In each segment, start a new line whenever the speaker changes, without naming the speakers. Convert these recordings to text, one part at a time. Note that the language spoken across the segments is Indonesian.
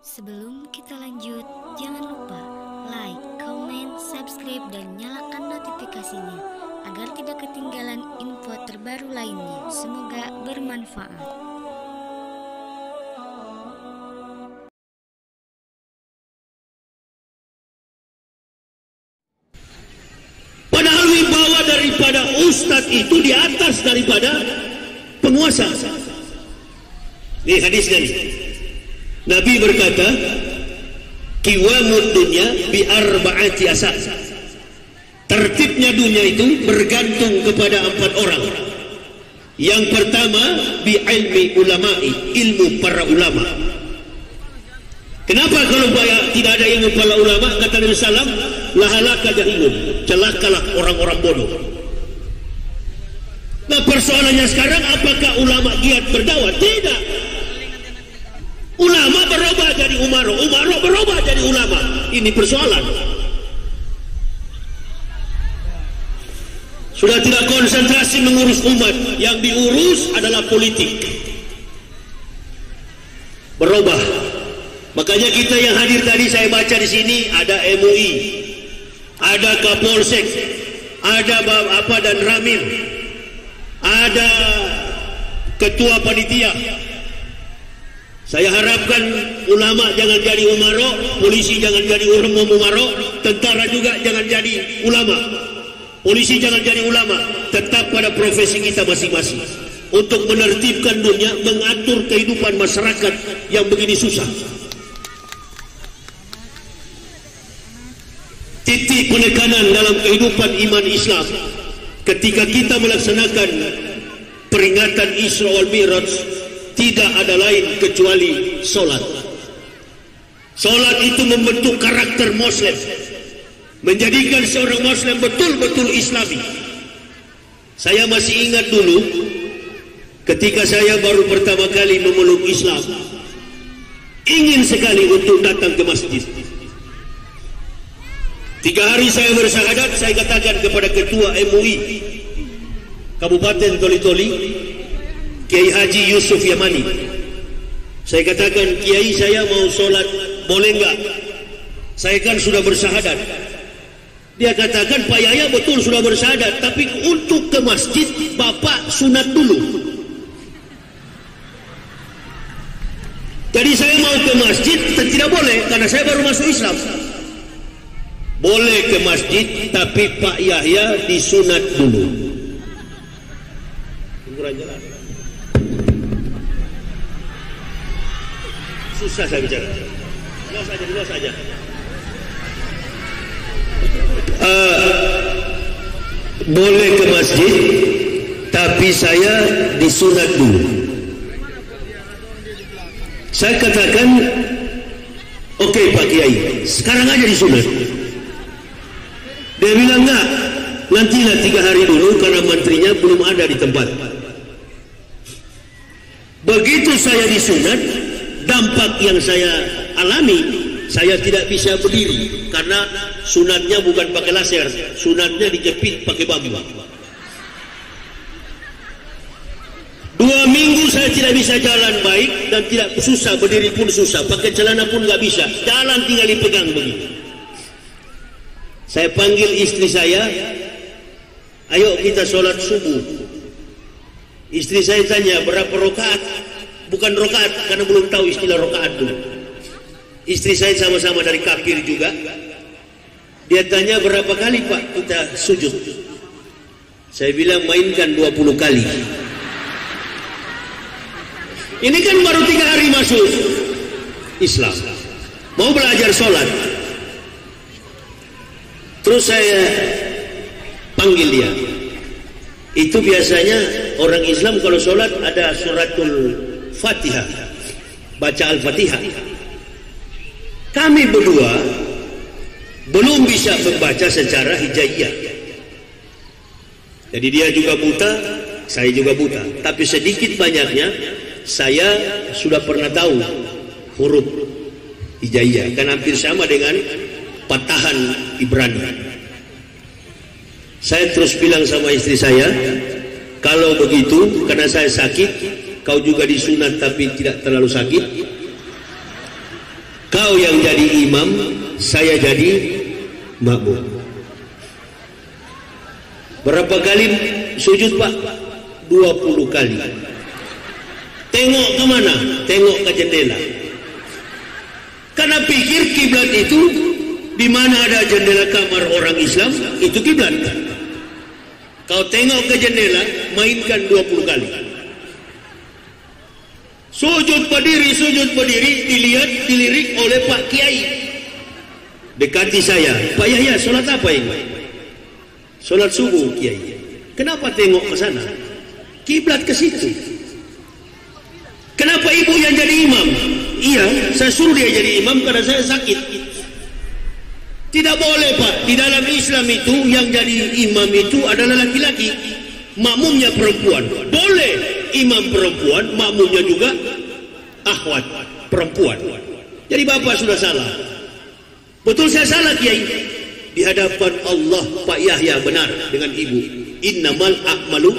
Sebelum kita lanjut, jangan lupa like, comment, subscribe, dan nyalakan notifikasinya agar tidak ketinggalan info terbaru lainnya. Semoga bermanfaat.
Padahal wibawa daripada ustadz itu di atas daripada penguasa. Ini hadisnya nih. Nabi berkata, "Qiwamud dunya bi arba'ati asas." Tertibnya dunia itu bergantung kepada 4 orang. Yang pertama, bi ilmi ulama'i, ilmu para ulama. Kenapa kalau tidak ada ilmu para ulama? Kata Nabi sallam, lahalaka jahilun, celakalah orang-orang bodoh. Nah, persoalannya sekarang, apakah ulama giat berdakwah? Tidak. Ulama berubah jadi umaro, umaro berubah jadi ulama. Ini persoalan. Sudah tidak konsentrasi mengurus umat, yang diurus adalah politik. Berubah. Makanya kita yang hadir tadi saya baca di sini ada MUI, ada Kapolsek, ada dan Ramil, ada ketua panitia. Saya harapkan ulama jangan jadi umaro, polisi jangan jadi umaro, tentara juga jangan jadi ulama, polisi jangan jadi ulama, tetap pada profesi kita masing-masing untuk menertibkan dunia, mengatur kehidupan masyarakat yang begini susah. Titik penekanan dalam kehidupan iman Islam ketika kita melaksanakan peringatan Isra wal Mi'raj tidak ada lain kecuali solat. Solat itu membentuk karakter Muslim, menjadikan seorang Muslim betul-betul Islami. Saya masih ingat dulu ketika saya baru pertama kali memeluk Islam, ingin sekali untuk datang ke masjid. 3 hari saya bersyahadat, saya katakan kepada ketua MUI Kabupaten Toli-Toli, Kiai Haji Yusuf Yamani, saya katakan, Kiai, saya mau sholat, boleh enggak? Saya kan sudah bersyahadat. Dia katakan, Pak Yahya betul sudah bersyahadat, tapi untuk ke masjid Bapak sunat dulu. Jadi saya mau ke masjid, tidak boleh karena saya baru masuk Islam. Boleh ke masjid, tapi Pak Yahya disunat dulu. Kurang jelas. Susah saya bicara. Luas aja. Boleh ke masjid, tapi saya disunat dulu. Saya katakan, oke, Pak Kiai, sekarang aja disunat. Dia bilang, enggak, nantilah 3 hari dulu karena menterinya belum ada di tempat. Begitu saya disunat, dampak yang saya alami, saya tidak bisa berdiri karena sunatnya bukan pakai laser, sunatnya dijepit pakai bambu. 2 minggu saya tidak bisa jalan baik dan tidak susah, berdiri pun susah, pakai celana pun nggak bisa, jalan tinggal dipegang begitu. Saya panggil istri saya, ayo kita sholat subuh. Istri saya tanya, berapa rakaat? Bukan rakaat, karena belum tahu istilah rakaat dulu. Istri saya sama-sama dari kafir juga. Dia tanya, berapa kali Pak kita sujud? Saya bilang, mainkan 20 kali. Ini kan baru 3 hari masuk Islam, mau belajar sholat. Terus saya panggil dia. Itu biasanya orang Islam kalau sholat ada suratul Fatihah, baca Al-Fatihah. Kami berdua belum bisa membaca secara hijaiyah. Jadi dia juga buta, saya juga buta. Tapi sedikit banyaknya saya sudah pernah tahu huruf hijaiyah, kan hampir sama dengan patahan Ibrani. Saya terus bilang sama istri saya, kalau begitu, karena saya sakit, kau juga disunat tapi tidak terlalu sakit, Kau yang jadi imam, saya jadi makmum. Berapa kali sujud Pak? 20 kali. Tengok ke mana? Tengok ke jendela. Karena pikir kiblat itu di mana ada jendela kamar orang Islam, itu kiblat. Kau tengok ke jendela, mainkan 20 kali. Sujud berdiri, dilirik oleh Pak Kiai. Dekati saya, Pak Yahya, sholat apa ini? Sholat subuh, Kiai. Kenapa tengok ke sana? Kiblat ke situ. Kenapa ibu yang jadi imam? Iya, saya suruh dia jadi imam karena saya sakit. Tidak boleh Pak, di dalam Islam itu yang jadi imam itu adalah laki-laki, makmumnya perempuan. Boleh imam perempuan, makmumnya juga akhwat perempuan. Jadi bapak sudah salah. Betul saya salah Kiai. Di hadapan Allah Pak Yahya benar dengan ibu. Innamal a'malu,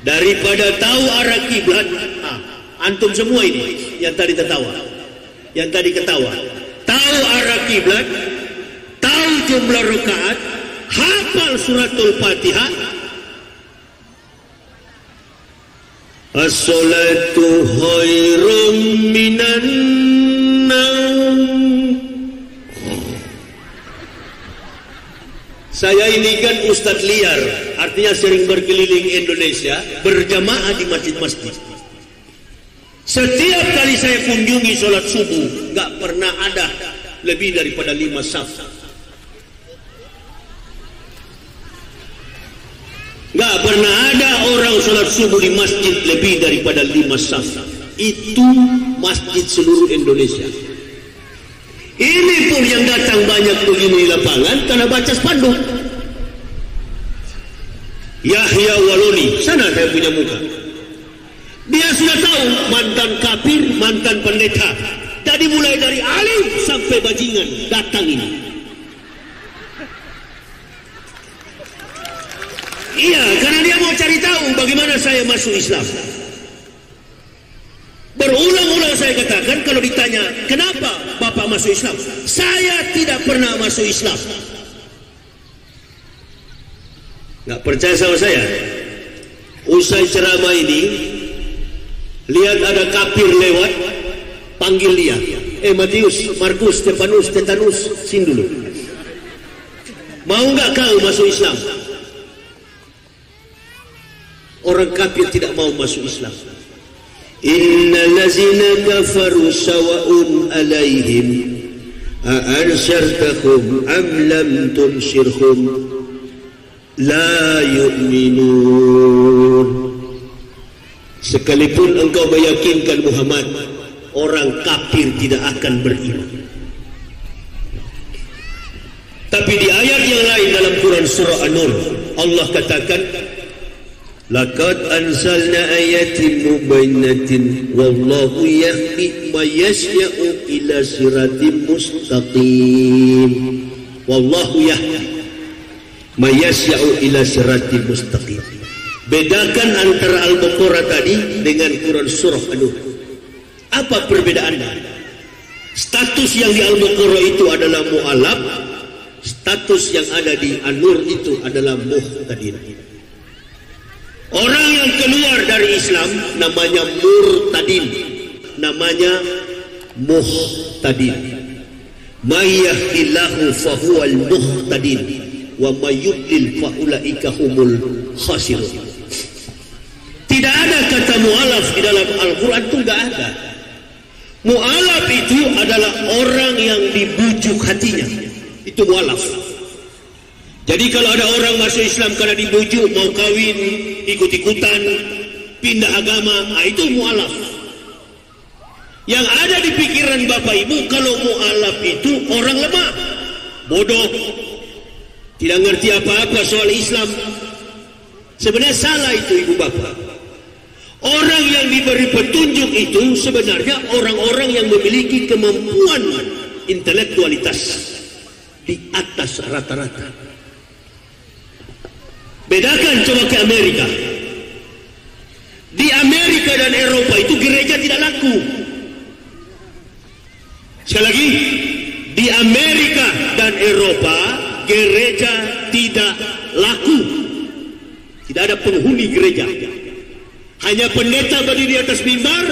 daripada tahu arah kiblat. Antum semua ini yang tadi tertawa, yang tadi ketawa, tahu arah kiblat, tahu jumlah rakaat, hafal suratul Fatihah. As-salatu khairum minan naum. Saya ini kan ustadz liar, artinya sering berkeliling Indonesia, berjamaah di masjid-masjid. Setiap kali saya kunjungi sholat subuh, nggak pernah ada lebih daripada 5 saf. Nggak pernah ada orang sholat subuh di masjid lebih daripada 5 saf. Itu masjid seluruh Indonesia. Ini pun yang datang banyak begini di lapangan karena baca spanduk. Yahya Waloni, sana saya punya muka. Dia sudah tahu mantan kafir, mantan pendeta. Jadi mulai dari alim sampai bajingan datang ini. Iya, karena dia mau cari tahu bagaimana saya masuk Islam. Berulang-ulang saya katakan kalau ditanya kenapa Bapak masuk Islam, saya tidak pernah masuk Islam. Nggak percaya sama saya? Usai ceramah ini, lihat ada kafir lewat, panggil dia. Matius, Markus, Stefanus, Tetanus, sini dulu. Mau nggak kau masuk Islam? Orang kafir tidak mau masuk Islam. Innal ladzina kafaru sawa'un 'alaihim a'ansyartahum am lam tunshirhum la yu'minun. Sekalipun engkau meyakinkan Muhammad, orang kafir tidak akan beriman. Tapi di ayat yang lain dalam Quran surah An-Nur, Allah katakan, laqad anzalna ayatin mubayyinatin wallahu yahdi may yasha'u ila siratim mustaqim. Wallahu yahdi may yasha'u ila siratim mustaqim. Bedakan antara Al-Baqarah tadi dengan Quran surah An-Nur. Apa perbedaannya? Status yang di Al-Baqarah itu adalah mu'alaf, status yang ada di An-Nur itu adalah muhtadin. Orang yang keluar dari Islam namanya murtadin, namanya muhtadin. May yahdillahu fahuwal muhtadin wa may yudlil fa ulaika humul khasirun. Tidak ada kata mu'alaf di dalam Al-Quran, itu tidak ada. Mu'alaf itu adalah orang yang dibujuk hatinya, itu mu'alaf. Jadi kalau ada orang masuk Islam karena dibujuk, mau kawin, ikut-ikutan, pindah agama, itu mu'alaf. Yang ada di pikiran Bapak Ibu, kalau mu'alaf itu orang lemah, bodoh, tidak ngerti apa-apa soal Islam. Sebenarnya salah itu Ibu Bapak. Orang yang diberi petunjuk itu sebenarnya orang-orang yang memiliki kemampuan intelektualitas di atas rata-rata. Bedakan coba ke Amerika. Di Amerika dan Eropa itu gereja tidak laku. Sekali lagi, di Amerika dan Eropa gereja tidak laku. Tidak ada penghuni gereja. Hanya pendeta berdiri di atas mimbar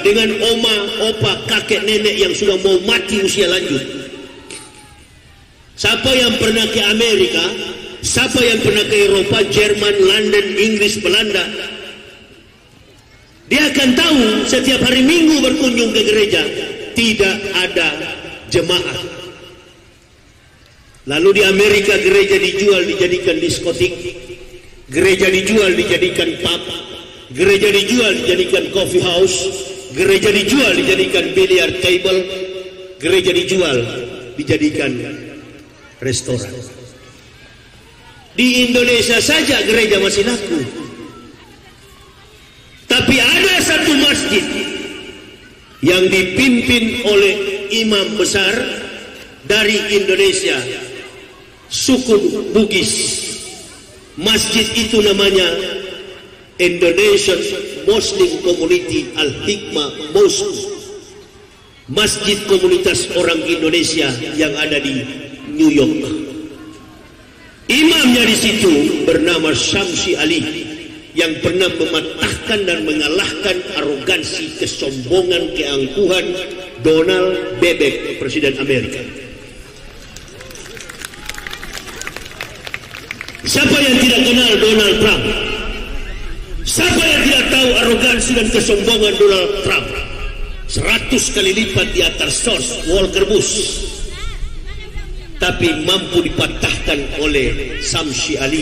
dengan oma, opa, kakek, nenek yang sudah mau mati usia lanjut. Siapa yang pernah ke Amerika, siapa yang pernah ke Eropa, Jerman, London, Inggris, Belanda, dia akan tahu setiap hari Minggu berkunjung ke gereja tidak ada jemaat. Lalu di Amerika gereja dijual dijadikan diskotik, gereja dijual dijadikan pub, gereja dijual dijadikan coffee house, gereja dijual dijadikan billiard table, gereja dijual dijadikan restoran. Di Indonesia saja gereja masih laku. Tapi ada satu masjid yang dipimpin oleh imam besar dari Indonesia, suku Bugis. Masjid itu namanya Indonesian Muslim Community Al-Hikmah Mosque, masjid komunitas orang Indonesia yang ada di New York. Imamnya di situ bernama Syamsi Ali, yang pernah mematahkan dan mengalahkan arogansi, kesombongan, keangkuhan Donald Bebek, Presiden Amerika. Siapa yang tidak kenal Donald Trump? Siapa yang tidak tahu arogansi dan kesombongan Donald Trump? 100 kali lipat di atas sos Volker Bush, tapi mampu dipatahkan oleh Syamsi Ali,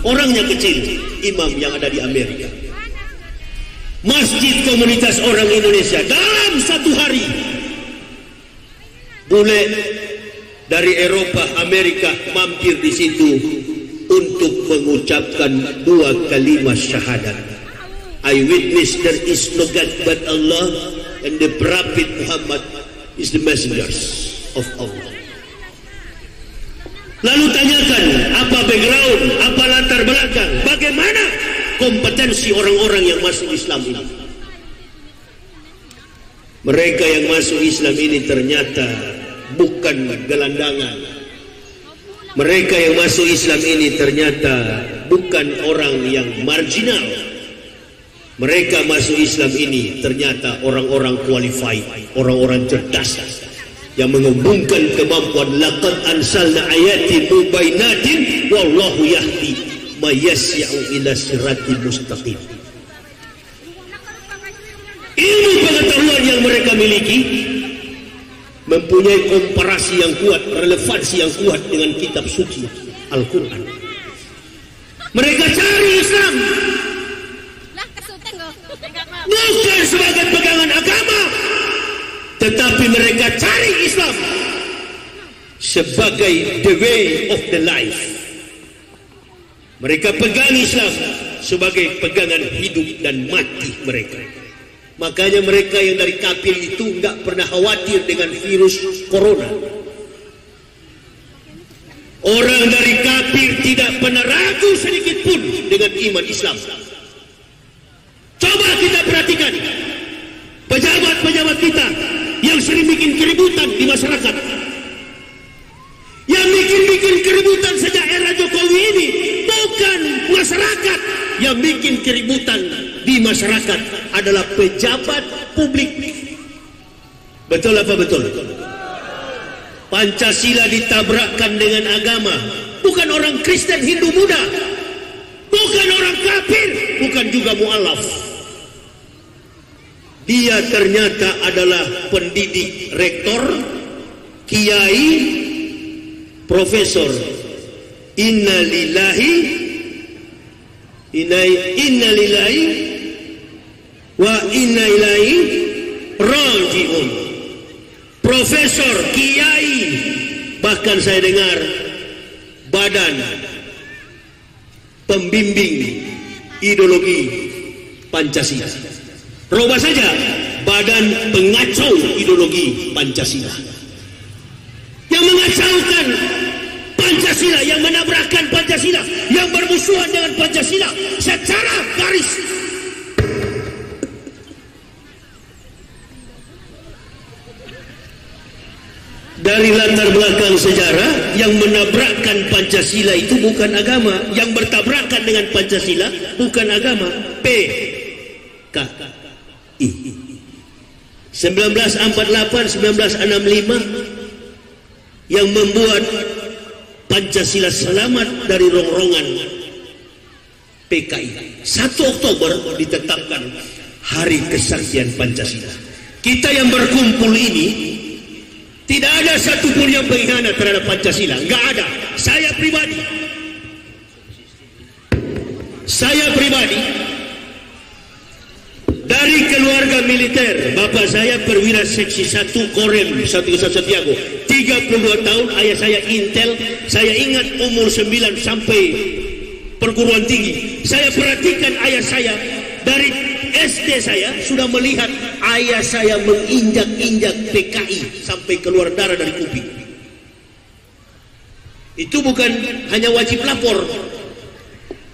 orangnya kecil, imam yang ada di Amerika. Masjid komunitas orang Indonesia dalam satu hari, bule dari Eropa, Amerika mampir di situ untuk mengucapkan 2 kalimat syahadat. I witness there is no God but Allah, and the Prophet Muhammad is the messengers of Allah. Lalu tanyakan apa background, apa latar belakang, bagaimana kompetensi orang-orang yang masuk Islam ini. Mereka yang masuk Islam ini ternyata bukan gelandangan. Mereka yang masuk Islam ini ternyata bukan orang yang marginal. Mereka masuk Islam ini ternyata orang-orang qualified, orang-orang cerdas yang mengembangkan kemampuan. Laqad ansalna ayatin mubainatin wallahu yahdi may yasya'u ila siratal mustaqim. Ilmu pengetahuan yang mereka miliki mempunyai komparasi yang kuat, relevansi yang kuat dengan kitab suci Al-Quran. Mereka cari Islam bukan sebagai pegangan agama, tetapi mereka cari Islam sebagai the way of the life. Mereka pegang Islam sebagai pegangan hidup dan mati mereka. Makanya mereka yang dari kafir itu enggak pernah khawatir dengan virus corona. Orang dari kafir tidak pernah ragu sedikit pun dengan iman Islam. Coba kita perhatikan pejabat-pejabat kita yang sering bikin keributan di masyarakat, yang bikin keributan sejak era Jokowi ini. Bukan masyarakat yang bikin keributan di masyarakat, adalah pejabat publik. Betul apa betul? Pancasila ditabrakkan dengan agama. Bukan orang Kristen, Hindu, Buddha, bukan orang kafir, bukan juga mu'alaf. Dia ternyata adalah pendidik, rektor, kiai, profesor. Innalillahi wa inna ilaihi raji'un. Profesor, kiai, bahkan saya dengar badan pembimbing ideologi Pancasila. Roba saja, badan pengacau ideologi Pancasila, yang mengacaukan Pancasila, yang menabrakkan Pancasila, yang bermusuhan dengan Pancasila secara garis. dari latar belakang sejarah, yang menabrakkan Pancasila itu bukan agama, yang bertabrakan dengan Pancasila bukan agama. PKI 1948-1965 yang membuat Pancasila selamat dari rongrongan PKI. 1 Oktober ditetapkan hari kesaktian Pancasila. Kita yang berkumpul ini tidak ada satupun yang berkhianat terhadap Pancasila, nggak ada. Saya pribadi dari keluarga militer. Bapak saya perwira seksi 1 Korem 1 Santiago, 32 tahun. Ayah saya intel. Saya ingat umur 9 sampai perguruan tinggi. Saya perhatikan ayah saya dari SD. Saya sudah melihat ayah saya menginjak-injak PKI sampai keluar darah dari kuping. Itu bukan hanya wajib lapor.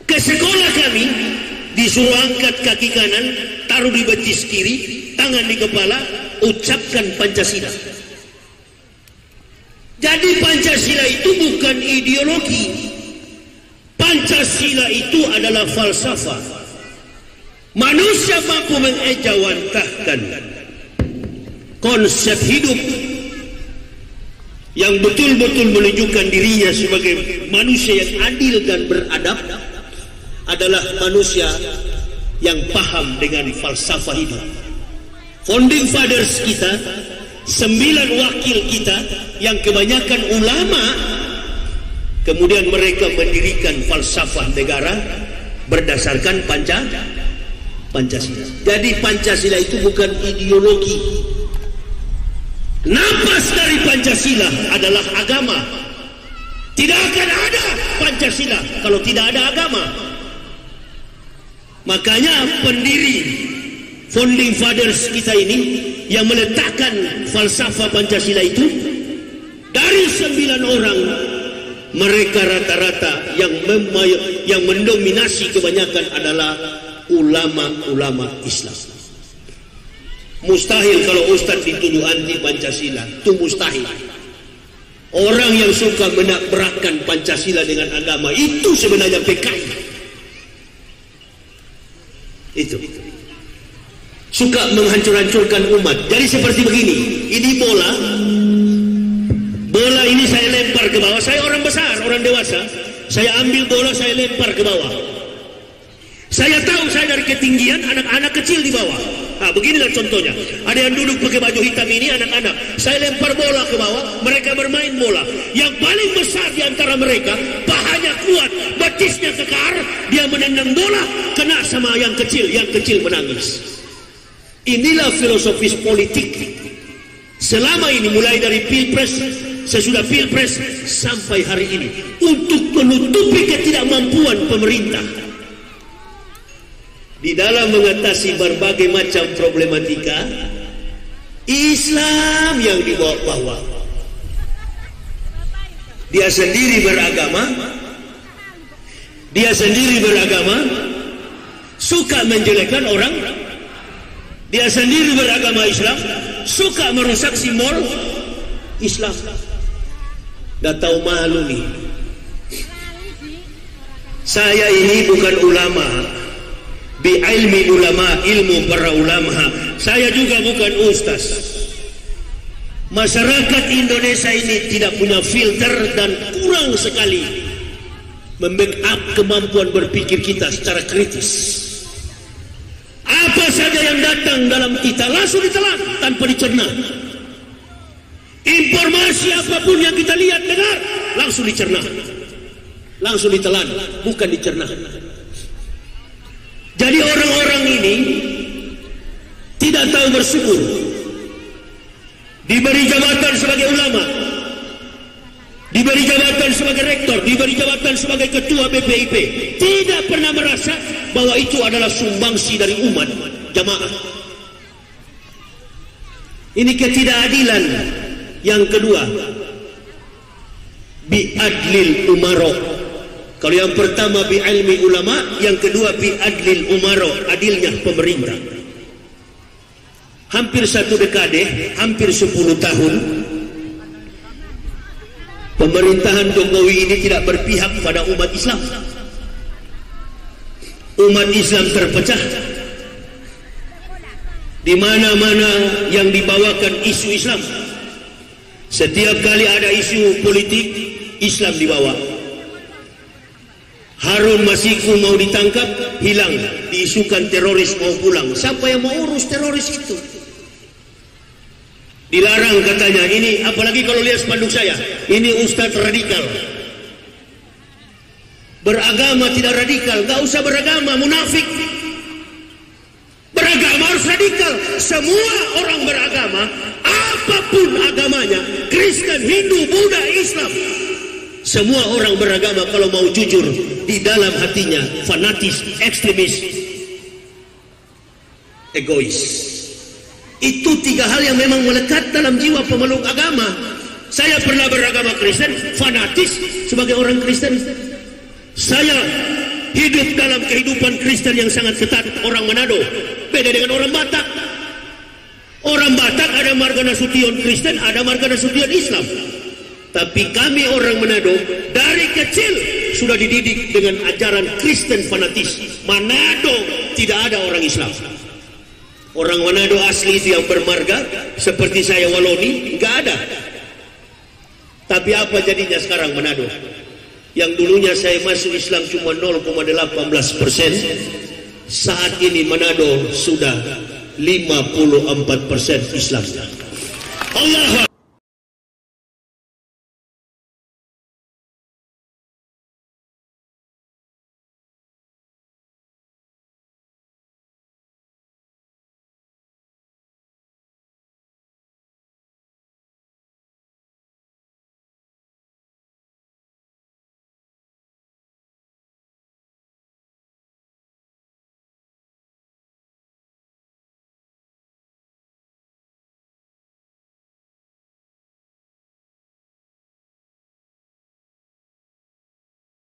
Ke sekolah kami disuruh angkat kaki kanan, taruh di betis kiri, tangan di kepala, ucapkan Pancasila. Jadi Pancasila itu bukan ideologi. Pancasila itu adalah falsafah. Manusia mampu mengejawantahkan konsep hidup yang betul-betul menunjukkan dirinya sebagai manusia yang adil dan beradab adalah manusia yang paham dengan falsafah hidup. Founding fathers kita, 9 wakil kita yang kebanyakan ulama, kemudian mereka mendirikan falsafah negara berdasarkan Pancasila. Jadi Pancasila itu bukan ideologi. Napas dari Pancasila adalah agama. Tidak akan ada Pancasila kalau tidak ada agama. Makanya pendiri founding fathers kita ini yang meletakkan falsafah Pancasila itu, dari 9 orang, mereka rata-rata yang mendominasi kebanyakan adalah ulama-ulama Islam. Mustahil kalau Ustaz dituduh anti Pancasila, itu mustahil. Orang yang suka menabrakkan Pancasila dengan agama itu sebenarnya PKI. Itu suka menghancur-hancurkan umat. Jadi seperti begini, ini bola ini saya lempar ke bawah. Saya orang besar, orang dewasa, saya ambil bola, saya lempar ke bawah. Saya tahu saya dari ketinggian, anak-anak kecil di bawah. Nah, beginilah contohnya. Ada yang duduk pakai baju hitam ini, anak-anak. Saya lempar bola ke bawah, mereka bermain bola. Yang paling besar di antara mereka, pahanya kuat, betisnya kekar, dia menendang bola, kena sama yang kecil menangis. Inilah filosofis politik. Selama ini, mulai dari Pilpres, sesudah Pilpres, sampai hari ini, untuk menutupi ketidakmampuan pemerintah di dalam mengatasi berbagai macam problematika, Islam yang dibawa-bawa. Dia sendiri beragama, suka menjelekkan orang. Dia sendiri beragama Islam, suka merusak simbol Islam. Gak tahu malu nih. Saya ini bukan ulama, bi'ilmi ulama, ilmu para ulama. Saya juga bukan ustaz. Masyarakat Indonesia ini tidak punya filter dan kurang sekali membackup kemampuan berpikir kita secara kritis. Apa saja yang datang dalam kita langsung ditelan tanpa dicerna. Informasi apapun yang kita lihat, dengar, langsung dicerna, langsung ditelan, bukan dicerna. Jadi orang-orang ini tidak tahu bersyukur. Diberi jabatan sebagai ulama, diberi jabatan sebagai rektor, diberi jabatan sebagai ketua BPIP, tidak pernah merasa bahwa itu adalah sumbangsi dari umat jamaah. Ini ketidakadilan. Yang kedua, bi'adlil umaro. Kalau yang pertama bi'ilmi ulama, yang kedua bi'adlil umaro, adilnya pemerintah. Hampir 1 dekade, hampir 10 tahun, Pemerintahan Jokowi ini tidak berpihak pada umat Islam. Umat Islam terpecah. Di mana-mana yang dibawakan isu Islam, setiap kali ada isu politik, Islam dibawa. Harun Masiku mau ditangkap, hilang, diisukan teroris mau pulang. Siapa yang mau urus teroris itu? Dilarang katanya. Ini apalagi kalau lihat spanduk saya, ini ustadz radikal. Beragama tidak radikal, gak usah beragama, munafik. Beragama harus radikal. Semua orang beragama, apapun agamanya, Kristen, Hindu, Buddha, Islam, semua orang beragama kalau mau jujur, di dalam hatinya fanatis, ekstremis, egois. Itu tiga hal yang memang melekat dalam jiwa pemeluk agama. Saya pernah beragama Kristen, fanatis sebagai orang Kristen. Saya hidup dalam kehidupan Kristen yang sangat ketat. Orang Manado beda dengan orang Batak. Orang Batak ada marga Nasution Kristen, ada marga Nasution Islam. Tapi kami orang Manado dari kecil sudah dididik dengan ajaran Kristen fanatis. Manado tidak ada orang Islam. Orang Manado asli itu yang bermarga seperti saya Waloni, nggak ada. Tapi apa jadinya sekarang Manado? Yang dulunya saya masuk Islam cuma 0,18%, saat ini Manado sudah 54% Islam. Allah